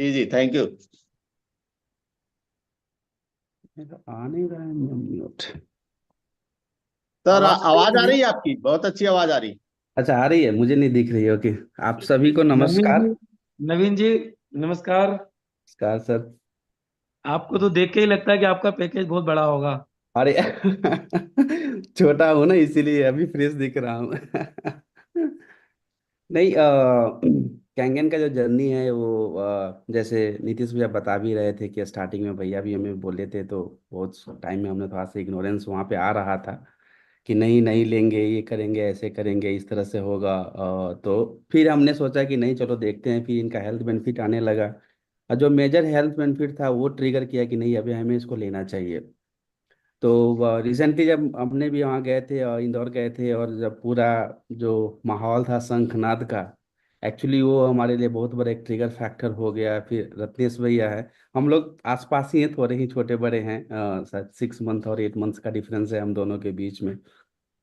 Ji ji, thank you. मेरा आ नहीं रहा है म्यूट। सर आवाज आ रही है आवाज आ मुझे? रही है आपकी, बहुत अच्छी आवाज आ रही। अच्छा, आ रही है, मुझे नहीं दिख रही है। ओके। आप सभी को नवीन नमस्कार। जी। नवीन जी, नमस्कार। नमस्कार सर। आपको तो देख के ही लगता है कि आपका पैकेज बहुत बड़ा होगा। अरे छोटा हूँ ना, इसीलिए अभी फ्रेश दिख रहा हूँ। नहीं, कैंगन का जो जर्नी है वो जैसे नीतीश भैया बता भी रहे थे कि स्टार्टिंग में भैया भी हमें बोले थे, तो बहुत टाइम में हमने थोड़ा सा इग्नोरेंस वहाँ पे आ रहा था कि नहीं नहीं लेंगे, ये करेंगे, ऐसे करेंगे, इस तरह से होगा। तो फिर हमने सोचा कि नहीं, चलो देखते हैं। फिर इनका हेल्थ बेनिफिट आने लगा, और जो मेजर हेल्थ बेनिफिट था वो ट्रिगर किया कि नहीं, अभी हमें इसको लेना चाहिए। तो रिसेंटली जब हमने भी वहाँ गए थे और इंदौर गए थे, और जब पूरा जो माहौल था शंखनाद का, एक्चुअली वो हमारे लिए बहुत बड़ा एक ट्रिगर फैक्टर हो गया। फिर रत्नेश भैया है, हम लोग आसपास ही हैं, थोड़े ही छोटे बड़े हैं, शायद 6 मंथ और 8 मंथ्स का डिफरेंस है हम दोनों के बीच में।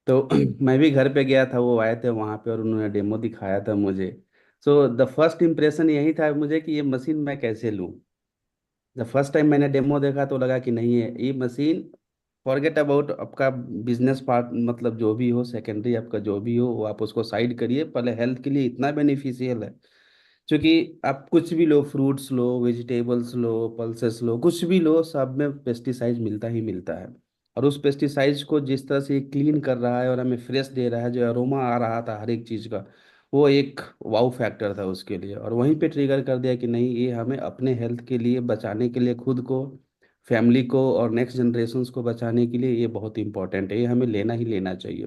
तो मैं भी घर पे गया था, वो आए थे वहाँ पे और उन्होंने डेमो दिखाया था मुझे। सो द फर्स्ट इम्प्रेशन यही था मुझे कि ये मशीन मैं कैसे लूँ। जब फर्स्ट टाइम मैंने डेमो देखा तो लगा कि नहीं है ये मशीन, फॉरगेट अबाउट आपका बिजनेस पार्ट, मतलब जो भी हो सेकेंडरी आपका जो भी हो वो आप उसको साइड करिए, पहले हेल्थ के लिए इतना बेनिफिशियल है। क्योंकि आप कुछ भी लो, फ्रूट्स लो, वेजिटेबल्स लो, पल्सेस लो, कुछ भी लो, सब में पेस्टिसाइड मिलता ही मिलता है। और उस पेस्टिसाइड्स को जिस तरह से क्लीन कर रहा है और हमें फ्रेश दे रहा है, जो अरोमा आ रहा था हर एक चीज़ का, वो एक वाउ फैक्टर था उसके लिए। और वहीं पे ट्रिगर कर दिया कि नहीं, ये हमें अपने हेल्थ के लिए बचाने के लिए, खुद को, फैमिली को और नेक्स्ट जनरेशन्स को बचाने के लिए ये बहुत इंपॉर्टेंट है, ये हमें लेना ही लेना चाहिए।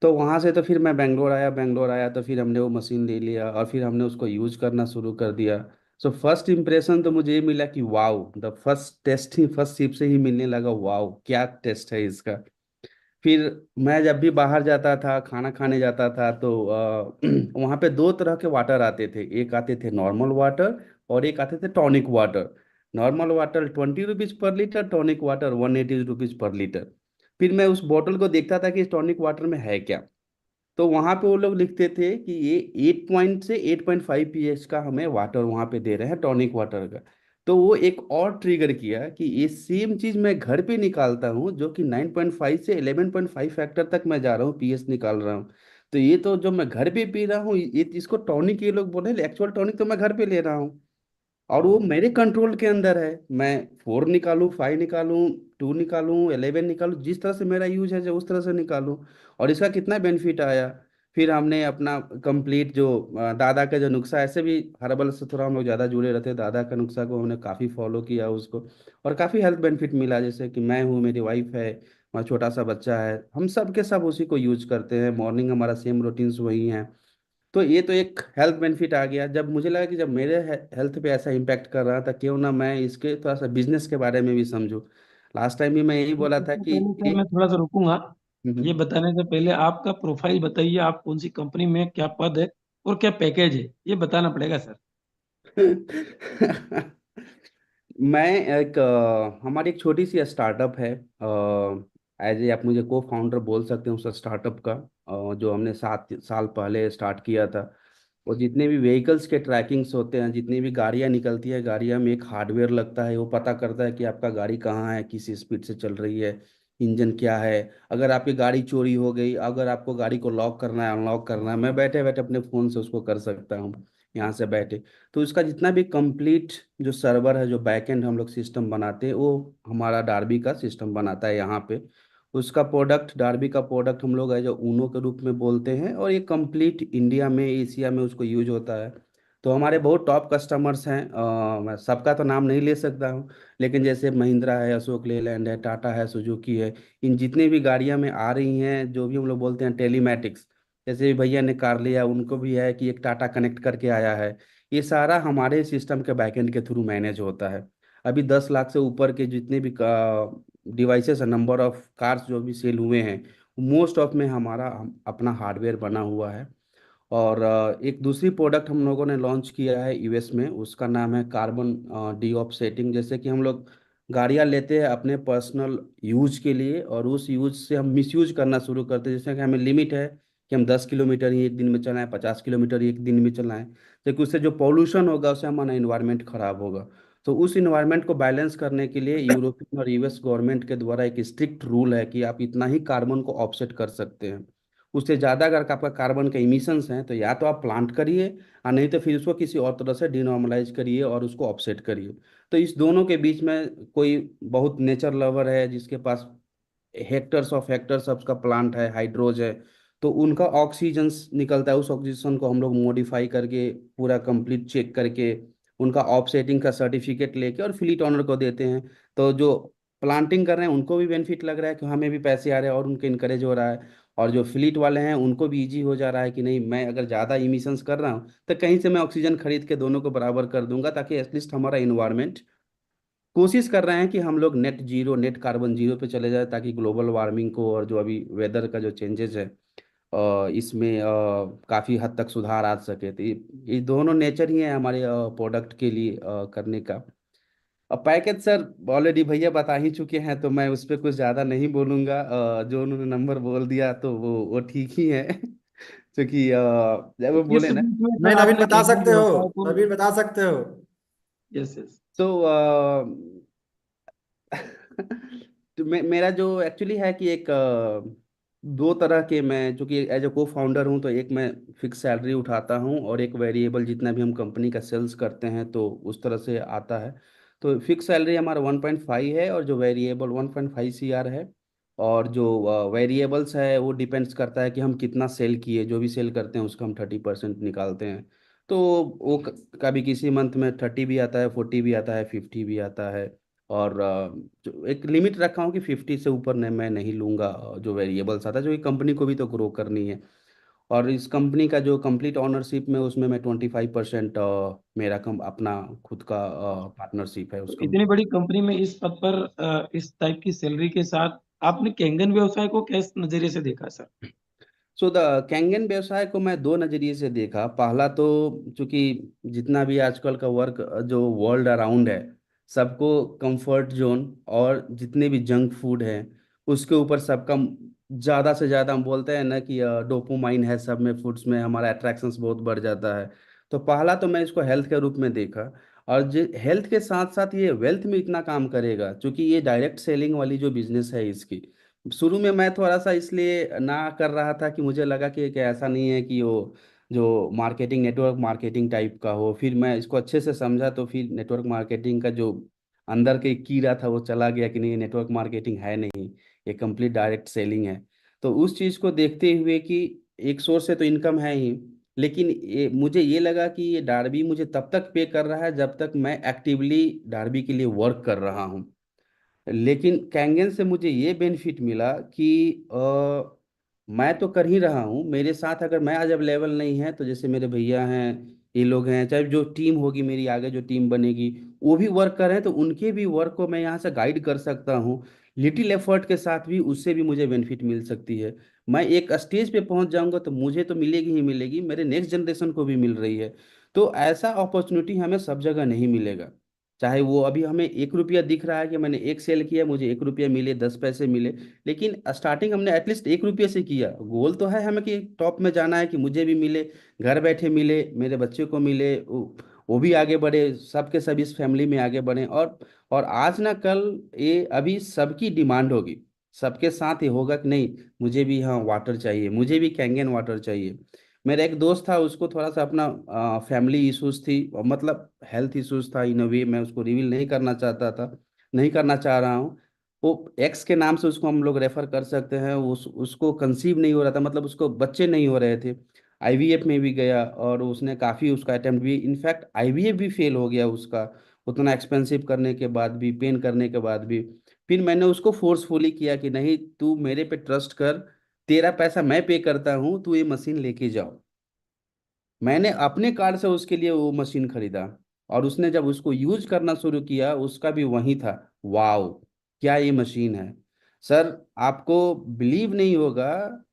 तो वहाँ से तो फिर मैं बेंगलोर आया तो फिर हमने वो मशीन ले लिया और फिर हमने उसको यूज करना शुरू कर दिया। सो फर्स्ट इम्प्रेशन तो मुझे ये मिला कि वाओ, द फर्स्ट टेस्ट ही फर्स्ट सिप से ही मिलने लगा, वाओ क्या टेस्ट है इसका। फिर मैं जब भी बाहर जाता था, खाना खाने जाता था, तो वहाँ पे दो तरह के वाटर आते थे, एक आते थे नॉर्मल वाटर और एक आते थे tonic water. Normal water 20 rupees per litre, tonic water 180 rupees per litre. फिर मैं उस बॉटल को देखता था कि इस टॉनिक वाटर में है क्या। तो वहां पे वो लोग लिखते थे कि ये 8 से 8.5 pH का हमें वाटर वहां पे दे रहे हैं, टॉनिक वाटर का। तो वो एक और ट्रिगर किया कि ये सेम चीज मैं घर पे निकालता हूँ, जो कि 9.5 से 11.5 फैक्टर तक मैं जा रहा हूँ, पीएच निकाल रहा हूँ। तो ये तो जो मैं घर पे पी रहा हूँ, ये इसको टॉनिक ये लोग बोले, एक्चुअल टॉनिक तो मैं घर पे ले रहा हूँ। और वो मेरे कंट्रोल के अंदर है, मैं 4 निकालूं, 5 निकालूं, 2 निकालूं, 11 निकालूं, जिस तरह से मेरा यूज है जो उस तरह से निकालूं। और इसका कितना बेनिफिट आया। फिर हमने अपना कंप्लीट जो दादा का जो नुस्खा, ऐसे भी हर्बल से थोड़ा हम लोग ज़्यादा जुड़े रहते हैं, दादा का नुस्खा को हमने काफ़ी फॉलो किया उसको। और काफ़ी हेल्थ बेनिफिट मिला, जैसे कि मैं हूँ, मेरी वाइफ है, हमारा छोटा सा बच्चा है, हम सब के सब उसी को यूज करते हैं, मॉर्निंग हमारा सेम रूटीन्स वही हैं। तो ये तो एक हेल्थ बेनिफिट आ गया। जब मुझे लगा कि जब मेरे हेल्थ पे ऐसा इम्पैक्ट कर रहा था, क्यों ना मैं इसके थोड़ा सा बिजनेस के बारे में भी समझूं। लास्ट टाइम भी मैं यही बोला था इससे कि पहले सर ये। मैं थोड़ा सा रुकूंगा। ये हम्म। बताने से पहले आपका प्रोफाइल बताइए, आप कौन सी कंपनी में, क्या पद है और क्या पैकेज है, ये बताना पड़ेगा सर। मैं एक हमारी एक छोटी सी स्टार्टअप है, एज ए आप मुझे को फाउंडर बोल सकते हैं उस स्टार्टअप का, जो हमने 7 साल पहले स्टार्ट किया था। और जितने भी व्हीकल्स के ट्रैकिंग्स होते हैं, जितनी भी गाड़ियां निकलती है, गाड़ियां में एक हार्डवेयर लगता है, वो पता करता है कि आपका गाड़ी कहाँ है, किस स्पीड से चल रही है, इंजन क्या है। अगर आपकी गाड़ी चोरी हो गई, अगर आपको गाड़ी को लॉक करना है, अनलॉक करना है, मैं बैठे बैठे अपने फ़ोन से उसको कर सकता हूँ, यहाँ से बैठे। तो इसका जितना भी कंप्लीट जो सर्वर है, जो बैकएंड हम लोग सिस्टम बनाते हैं, वो हमारा डार्बी का सिस्टम बनाता है यहाँ पे। उसका प्रोडक्ट, डार्बी का प्रोडक्ट हम लोग है जो ऊनो के रूप में बोलते हैं, और ये कंप्लीट इंडिया में, एशिया में उसको यूज होता है। तो हमारे बहुत टॉप कस्टमर्स हैं, मैं सबका तो नाम नहीं ले सकता हूँ, लेकिन जैसे महिंद्रा है, अशोक लेलैंड है, टाटा है, सुजुकी है। इन जितनी भी गाड़ियां में आ रही हैं, जो भी हम लोग बोलते हैं टेलीमैटिक्स, जैसे भी भैया ने कार लिया, उनको भी है कि एक टाटा कनेक्ट करके आया है। ये सारा हमारे सिस्टम के बैकएंड के थ्रू मैनेज होता है। अभी 10 लाख से ऊपर के जितने भी डिवाइसेस है, नंबर ऑफ कार्स जो भी सेल हुए हैं, मोस्ट ऑफ में हमारा अपना हार्डवेयर बना हुआ है। और एक दूसरी प्रोडक्ट हम लोगों ने लॉन्च किया है यूएस में, उसका नाम है कार्बन डी ऑफसेटिंग। जैसे कि हम लोग गाड़ियां लेते हैं अपने पर्सनल यूज के लिए, और उस यूज से हम मिसयूज करना शुरू करते हैं। जैसे कि हमें लिमिट है कि हम 10 किलोमीटर ही एक दिन में चलाएं, 50 किलोमीटर ही एक दिन में चलाएं। क्योंकि उससे जो पॉल्यूशन होगा उससे हमारा इन्वायरमेंट खराब होगा। तो उस इन्वायरमेंट को बैलेंस करने के लिए यूरोपियन और यूएस गवर्नमेंट के द्वारा एक स्ट्रिक्ट रूल है कि आप इतना ही कार्बन को ऑफसेट कर सकते हैं। उससे ज़्यादा अगर आपका कार्बन के इमिशंस हैं तो या तो आप प्लांट करिए, और नहीं तो फिर उसको किसी और तरह से डिनॉर्मलाइज करिए और उसको ऑफसेट करिए। तो इस दोनों के बीच में कोई बहुत नेचर लवर है जिसके पास हेक्टर्स ऑफ हेक्टर्स उसका प्लांट है, हाइड्रोज है, तो उनका ऑक्सीजन निकलता है। उस ऑक्सीजन को हम लोग मॉडिफाई करके पूरा कंप्लीट चेक करके उनका ऑफसेटिंग का सर्टिफिकेट लेके और फ्लीट ऑनर को देते हैं। तो जो प्लांटिंग कर रहे हैं उनको भी बेनिफिट लग रहा है कि हमें भी पैसे आ रहे हैं और उनको इनकरेज हो रहा है, और जो फ्लीट वाले हैं उनको भी इजी हो जा रहा है कि नहीं, मैं अगर ज़्यादा इमिशंस कर रहा हूँ तो कहीं से मैं ऑक्सीजन खरीद के दोनों को बराबर कर दूंगा, ताकि एटलीस्ट हमारा इन्वायरमेंट, कोशिश कर रहे हैं कि हम लोग net zero, net carbon zero पे चले जाए, ताकि ग्लोबल वार्मिंग को और जो अभी वेदर का जो चेंजेस है इसमें काफ़ी हद तक सुधार आ सके। तो ये दोनों नेचर ही है हमारे प्रोडक्ट के लिए करने का। अब पैकेज सर ऑलरेडी भैया बता ही चुके हैं, तो मैं उस पर कुछ ज़्यादा नहीं बोलूँगा। जो उन्होंने नंबर बोल दिया तो वो ठीक ही है क्योंकि जब वो इस बोले ना, बीच में नहीं सर नवीन आपने बता कैंगन सकते हो, व्यवसाय को। नवीन बता सकते हो। Yes yes. तो तो मेरा जो एक्चुअली है कि एक दो तरह के, मैं चूंकि एज ए को फाउंडर हूँ तो एक मैं फिक्स सैलरी उठाता हूँ और एक वेरिएबल, जितना भी हम कंपनी का सेल्स करते हैं तो उस तरह से आता है। तो फिक्स सैलरी हमारा 1.5 है और जो वेरिएबल 1.5 CR है। और जो वेरिएबल्स है वो डिपेंड्स करता है कि हम कितना सेल किए, जो भी सेल करते हैं उसका हम 30% निकालते हैं। तो वो कभी किसी मंथ में 30 भी आता है, 40 भी आता है, 50 भी आता है। और जो एक लिमिट रखा हूँ कि 50 से ऊपर नहीं, मैं नहीं लूंगा जो वेरिएबल्स आता है, जो कि कंपनी को भी तो ग्रो करनी है। और इस कंपनी का जो कंप्लीट ऑनरशिप में, उसमें मैं 25% मेरा अपना खुद का पार्टनरशिप है तो उस इतनी कंपनी। बड़ी कंपनी में इस पद पर इस टाइप की सैलरी के साथ आपने कैंगन व्यवसाय को किस नजरिए से देखा सर? सो द कैंगन व्यवसाय को मैं दो नज़रिए से देखा। पहला तो, चूंकि जितना भी आजकल का वर्क जो वर्ल्ड अराउंड है, सबको कंफर्ट जोन और जितने भी जंक फूड है उसके ऊपर सबका ज़्यादा से ज़्यादा, हम बोलते हैं ना कि डोपामाइन है सब में, फूड्स में हमारा अट्रैक्शंस बहुत बढ़ जाता है। तो पहला तो मैं इसको हेल्थ के रूप में देखा। और जो हेल्थ के साथ साथ ये वेल्थ में इतना काम करेगा, क्योंकि ये डायरेक्ट सेलिंग वाली जो बिजनेस है इसकी, शुरू में मैं थोड़ा सा इसलिए ना कर रहा था कि मुझे लगा कि ऐसा नहीं है कि वो जो मार्केटिंग, नेटवर्क मार्केटिंग टाइप का हो। फिर मैं इसको अच्छे से समझा तो फिर नेटवर्क मार्केटिंग का जो अंदर के कीड़ा था वो चला गया कि नहीं, ये नेटवर्क मार्केटिंग है नहीं, ये कंप्लीट डायरेक्ट सेलिंग है। तो उस चीज़ को देखते हुए कि एक सोर्स से तो इनकम है ही, लेकिन मुझे ये लगा कि ये डार्बी मुझे तब तक पे कर रहा है जब तक मैं एक्टिवली डार्बी के लिए वर्क कर रहा हूँ। लेकिन कैंगन से मुझे ये बेनिफिट मिला कि मैं तो कर ही रहा हूँ, मेरे साथ अगर मैं आज अवेलेबल नहीं है तो जैसे मेरे भैया हैं, ये लोग हैं, चाहे जो टीम होगी मेरी आगे जो टीम बनेगी, वो भी वर्क कर रहे हैं, तो उनके भी वर्क को मैं यहाँ से गाइड कर सकता हूँ। लिटिल एफर्ट के साथ भी उससे भी मुझे बेनिफिट मिल सकती है। मैं एक स्टेज पे पहुंच जाऊंगा तो मुझे तो मिलेगी ही मिलेगी, मेरे नेक्स्ट जनरेशन को भी मिल रही है। तो ऐसा अपॉर्चुनिटी हमें सब जगह नहीं मिलेगा। चाहे वो अभी हमें 1 रुपया दिख रहा है कि मैंने एक सेल किया, मुझे 1 रुपया मिले, 10 पैसे मिले, लेकिन स्टार्टिंग हमने एटलीस्ट 1 रुपये से किया। गोल तो है हमें कि टॉप में जाना है, कि मुझे भी मिले, घर बैठे मिले, मेरे बच्चे को मिले, वो भी आगे बढ़े, सबके सब इस फैमिली में आगे बढ़े। और आज ना कल ये अभी सबकी डिमांड होगी, सबके साथ ये होगा कि नहीं, मुझे भी हाँ वाटर चाहिए, मुझे भी कैंगन वाटर चाहिए। मेरा एक दोस्त था, उसको थोड़ा सा अपना फैमिली इश्यूज थी, और मतलब हेल्थ इश्यूज था इन अ वे, मैं उसको रिवील नहीं करना चाहता था, नहीं करना चाह रहा हूँ। वो एक्स के नाम से उसको हम लोग रेफर कर सकते हैं। उसको कंसीव नहीं हो रहा था, मतलब उसको बच्चे नहीं हो रहे थे। आईवीएफ में भी गया और उसने काफ़ी उसका अटेम्प्ट भी, इनफैक्ट आईवीएफ भी फेल हो गया उसका, उतना एक्सपेंसिव करने के बाद भी, पेन करने के बाद भी। फिर मैंने उसको फोर्सफुली किया कि नहीं, तू मेरे पे ट्रस्ट कर, तेरा पैसा मैं पे करता हूँ, तू ये मशीन लेके जाओ। मैंने अपने कार्ड से उसके लिए वो मशीन खरीदा, और उसने जब उसको यूज करना शुरू किया उसका भी वही था। वाओ, क्या ये मशीन है सर! आपको बिलीव नहीं होगा,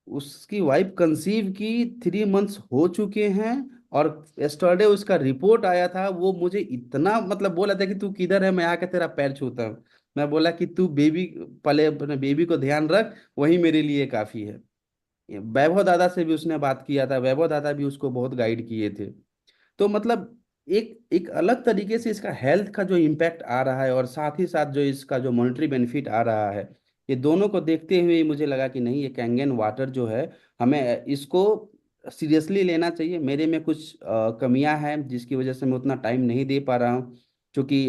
उसकी वाइफ कंसीव की, 3 मंथ्स हो चुके हैं, और यस्टरडे उसका रिपोर्ट आया था। वो मुझे इतना मतलब बोला था कि तू किधर है, मैं आके तेरा पैर छूता हूँ। मैं बोला कि तू बेबी, पहले अपने बेबी को ध्यान रख, वही मेरे लिए काफी है। ये वैभव दादा से भी उसने बात किया था, वैभव दादा भी उसको बहुत गाइड किए थे। तो मतलब एक एक अलग तरीके से इसका हेल्थ का जो इम्पैक्ट आ रहा है और साथ ही साथ जो इसका जो मॉनेटरी बेनिफिट आ रहा है, ये दोनों को देखते हुए मुझे लगा कि नहीं, ये कैंगन वाटर जो है, हमें इसको सीरियसली लेना चाहिए। मेरे में कुछ कमियां हैं जिसकी वजह से मैं उतना टाइम नहीं दे पा रहा हूँ, क्योंकि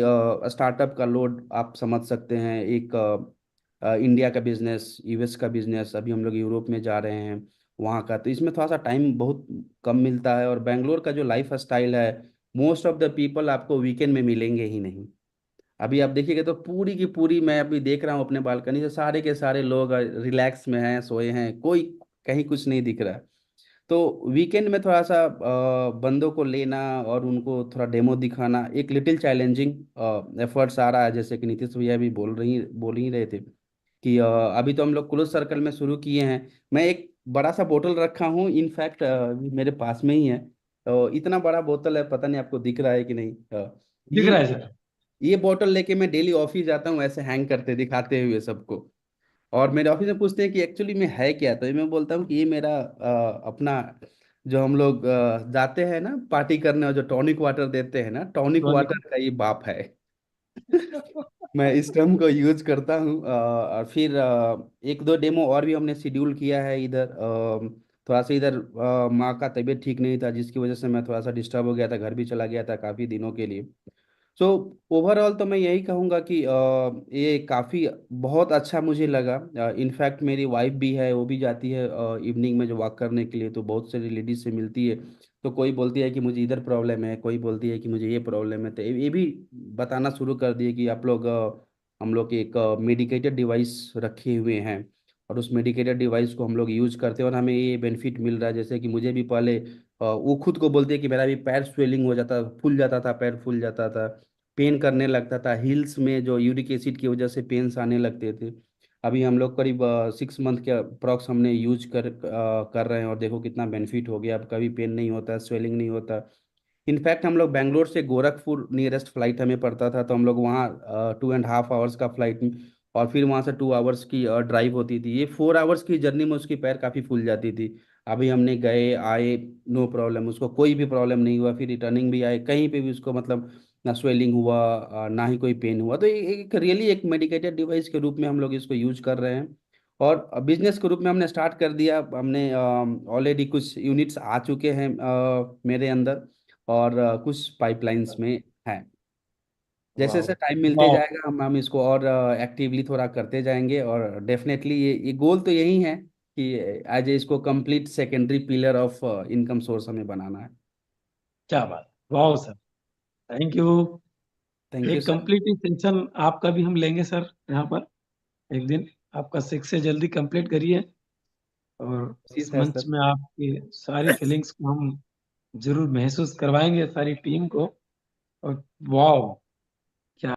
स्टार्टअप का लोड आप समझ सकते हैं। एक इंडिया का बिजनेस, यूएस का बिजनेस, अभी हम लोग यूरोप में जा रहे हैं वहाँ का, तो इसमें थोड़ा सा टाइम बहुत कम मिलता है। और बेंगलोर का जो लाइफ स्टाइल है, मोस्ट ऑफ द पीपल आपको वीकेंड में मिलेंगे ही नहीं। अभी आप देखिएगा तो पूरी की पूरी, मैं अभी देख रहा हूँ अपने बालकनी से, सारे के सारे लोग रिलैक्स में हैं, सोए हैं, कोई कहीं कुछ नहीं दिख रहा है। तो वीकेंड में थोड़ा सा बंदों को लेना और उनको थोड़ा डेमो दिखाना एक लिटिल चैलेंजिंग एफर्ट्स आ रहा है। जैसे कि नीतीश भैया भी बोल ही रहे थे कि अभी तो हम लोग क्लोज सर्कल में शुरू किए हैं। मैं एक बड़ा सा बोतल रखा हूँ, इनफैक्ट मेरे पास में ही है। इतना बड़ा बोतल है, पता नहीं आपको दिख रहा है कि नहीं। दिख रहा ये है सर। ये बोतल लेके मैं डेली ऑफिस जाता हूँ, ऐसे हैंग करते दिखाते हुए सबको। और मेरे ऑफिस में पूछते हैं कि एक्चुअली में है क्या, तो मैं बोलता हूँ कि ये मेरा अपना, जो हम लोग जाते हैं ना पार्टी करने और जो टॉनिक वाटर देते हैं ना, टॉनिक टॉनिक। वाटर का ये बाप है। मैं इस टर्म को यूज करता हूँ। और फिर एक दो डेमो और भी हमने शेड्यूल किया है इधर। थोड़ा सा इधर माँ का तबीयत ठीक नहीं था, जिसकी वजह से मैं थोड़ा सा डिस्टर्ब हो गया था, घर भी चला गया था काफ़ी दिनों के लिए। सो ओवरऑल तो मैं यही कहूँगा कि ये काफ़ी बहुत अच्छा मुझे लगा। इनफैक्ट मेरी वाइफ भी है, वो भी जाती है इवनिंग में जो वॉक करने के लिए, तो बहुत सारी लेडीज से मिलती है। तो कोई बोलती है कि मुझे इधर प्रॉब्लम है, कोई बोलती है कि मुझे ये प्रॉब्लम है, तो ये भी बताना शुरू कर दिए कि आप लोग हम लोग एक मेडिकेटेड डिवाइस रखे हुए हैं, और उस मेडिकेटेड डिवाइस को हम लोग यूज करते हैं और हमें ये बेनिफिट मिल रहा है। जैसे कि मुझे भी पहले वो खुद को बोलती है कि मेरा भी पैर स्वेलिंग हो जाता, फूल जाता था, पैर फूल जाता था, पेन करने लगता था, हील्स में जो यूरिक एसिड की वजह से पेन्स आने लगते थे। अभी हम लोग करीब 6 मंथ के अप्रॉक्स हमने यूज कर रहे हैं, और देखो कितना बेनिफिट हो गया, अब कभी पेन नहीं होता, स्वेलिंग नहीं होता। इनफैक्ट हम लोग बेंगलोर से गोरखपुर नियरेस्ट फ्लाइट हमें पड़ता था, तो हम लोग वहाँ 2.5 आवर्स का फ्लाइट, और फिर वहाँ से 2 आवर्स की ड्राइव होती थी। ये 4 आवर्स की जर्नी में उसकी पैर काफ़ी फूल जाती थी। अभी हमने गए आए, नो प्रॉब्लम, उसको कोई भी प्रॉब्लम नहीं हुआ। फिर रिटर्निंग भी आए, कहीं पे भी उसको मतलब ना स्वेलिंग हुआ, ना ही कोई पेन हुआ। तो एक रियली एक मेडिकेटेड डिवाइस के रूप में हम लोग इसको यूज कर रहे हैं। और बिजनेस के रूप में हमने स्टार्ट कर दिया। हमने ऑलरेडी कुछ यूनिट्स आ चुके हैं मेरे अंदर, और कुछ पाइपलाइंस में है। जैसे वाह। जैसे टाइम मिलते वाह। जाएगा हम इसको और एक्टिवली थोड़ा करते जाएंगे। और डेफिनेटली ये गोल तो यही है कि एज ए इसको complete secondary pillar of income source हमें बनाना है। क्या बात। वाह sir. Thank you. Thank you एक सर। कंप्लीट सेशन आपका भी हम लेंगे सर यहाँ पर एक दिन। आपका 6 से जल्दी कंप्लीट करिए, और इस कोशिश है मंच सर। में आपकी सारी फीलिंग्स को हम जरूर महसूस करवाएंगे सारी टीम को। और वाह,